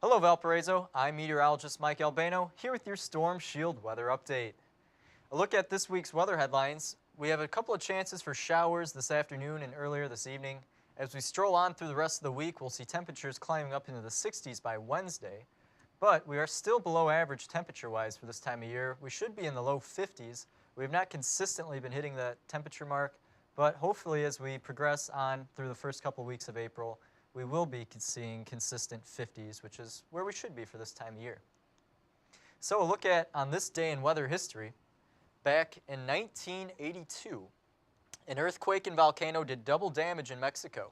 Hello Valparaiso, I'm meteorologist Mike Albano here with your Storm Shield weather update. A look at this week's weather headlines. We have a couple of chances for showers this afternoon and earlier this evening. As we stroll on through the rest of the week, we'll see temperatures climbing up into the 60s by Wednesday, but we are still below average temperature-wise for this time of year. We should be in the low 50s. We have not consistently been hitting that temperature mark, but hopefully as we progress on through the first couple weeks of April, we will be seeing consistent 50s, which is where we should be for this time of year. So a look at on this day in weather history. Back in 1982, an earthquake and volcano did double damage in Mexico.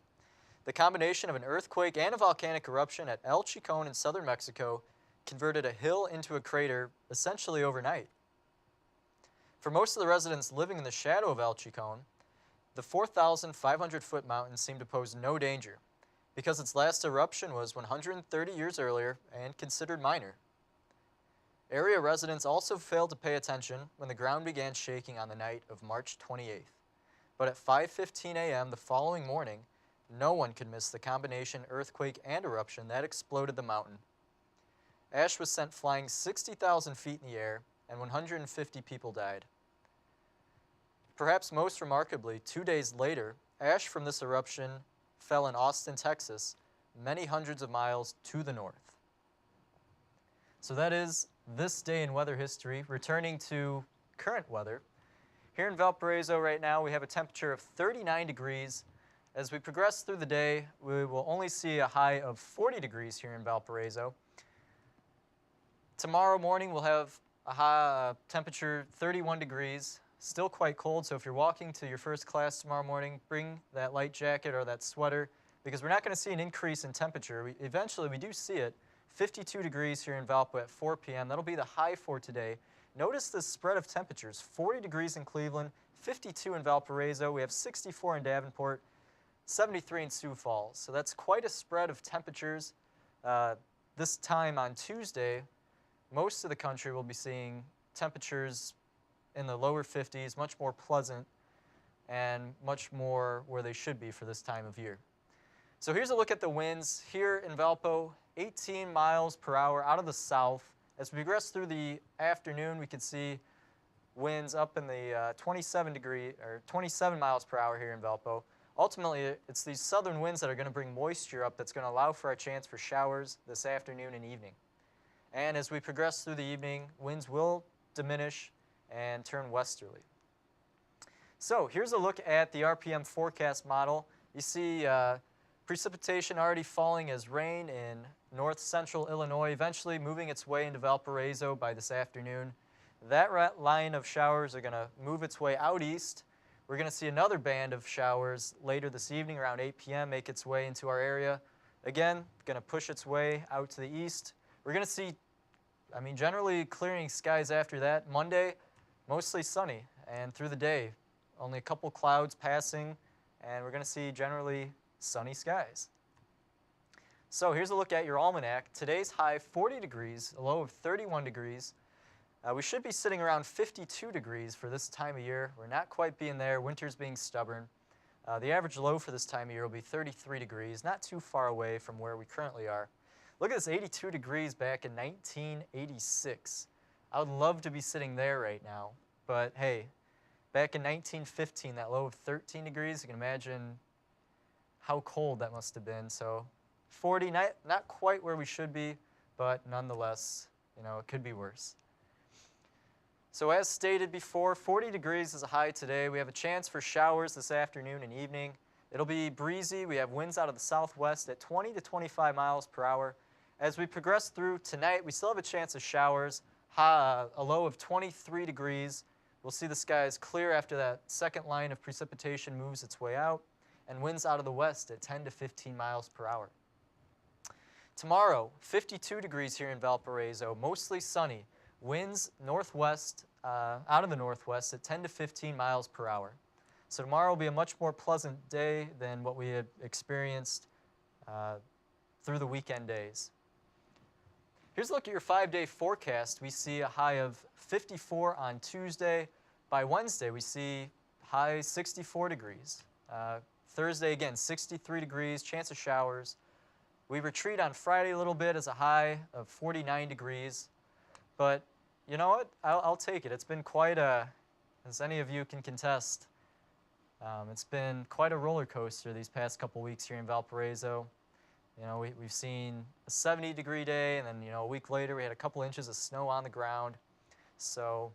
The combination of an earthquake and a volcanic eruption at El Chicon in southern Mexico converted a hill into a crater essentially overnight. For most of the residents living in the shadow of El Chicon, the 4,500-foot mountain seemed to pose no danger, because its last eruption was 130 years earlier and considered minor. Area residents also failed to pay attention when the ground began shaking on the night of March 28th. But at 5:15 a.m. the following morning, no one could miss the combination earthquake and eruption that exploded the mountain. Ash was sent flying 60,000 feet in the air, and 150 people died. Perhaps most remarkably, 2 days later, ash from this eruption fell in Austin, Texas, many hundreds of miles to the north. So that is this day in weather history. Returning to current weather, here in Valparaiso right now we have a temperature of 39 degrees. As we progress through the day, we will only see a high of 40 degrees here in Valparaiso. Tomorrow morning we'll have a high temperature 31 degrees. Still quite cold, so if you're walking to your first class tomorrow morning, bring that light jacket or that sweater, because we're not going to see an increase in temperature. Eventually, we do see it. 52 degrees here in Valpo at 4 p.m. That'll be the high for today. Notice the spread of temperatures. 40 degrees in Cleveland, 52 in Valparaiso. We have 64 in Davenport, 73 in Sioux Falls. So that's quite a spread of temperatures. This time on Tuesday, most of the country will be seeing temperatures in the lower 50s, much more pleasant and much more where they should be for this time of year. So here's a look at the winds here in Valpo, 18 miles per hour out of the south. As we progress through the afternoon, we can see winds up in the 27 miles per hour here in Valpo. Ultimately, it's these southern winds that are going to bring moisture up that's going to allow for a chance for showers this afternoon and evening. And as we progress through the evening, winds will diminish and turn westerly. So here's a look at the RPM forecast model. You see precipitation already falling as rain in north central Illinois, eventually moving its way into Valparaiso by this afternoon. That line of showers are going to move its way out east. We're going to see another band of showers later this evening around 8 p.m. make its way into our area. Again, going to push its way out to the east. We're going to see, generally clearing skies after that. Monday, mostly sunny, and through the day, only a couple clouds passing, and we're going to see generally sunny skies. So here's a look at your almanac. Today's high 40 degrees, a low of 31 degrees. We should be sitting around 52 degrees for this time of year. We're not quite being there. Winter's being stubborn. The average low for this time of year will be 33 degrees, not too far away from where we currently are. Look at this, 82 degrees back in 1986. I would love to be sitting there right now, but hey, back in 1915, that low of 13 degrees, you can imagine how cold that must have been. So 40, not quite where we should be, but nonetheless, it could be worse. So as stated before, 40 degrees is a high today. We have a chance for showers this afternoon and evening. It'll be breezy. We have winds out of the southwest at 20 to 25 miles per hour. As we progress through tonight, we still have a chance of showers. A low of 23 degrees. We'll see the skies clear after that second line of precipitation moves its way out, and winds out of the west at 10 to 15 miles per hour. Tomorrow, 52 degrees here in Valparaiso, mostly sunny. Winds northwest, out of the northwest at 10 to 15 miles per hour. So tomorrow will be a much more pleasant day than what we had experienced through the weekend days. Here's a look at your 5-day forecast. We see a high of 54 on Tuesday. By Wednesday, we see high 64 degrees. Thursday, again, 63 degrees, chance of showers. We retreat on Friday a little bit as a high of 49 degrees. But you know what? I'll take it. It's been quite a, as any of you can contest, it's been quite a roller coaster these past couple weeks here in Valparaiso. You know, we've seen a 70-degree day, and then, you know, a week later we had a couple inches of snow on the ground. So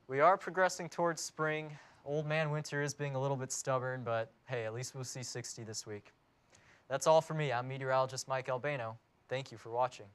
we are progressing towards spring. Old man winter is being a little bit stubborn, but hey, at least we'll see 60 this week. That's all for me. I'm meteorologist Mike Albano. Thank you for watching.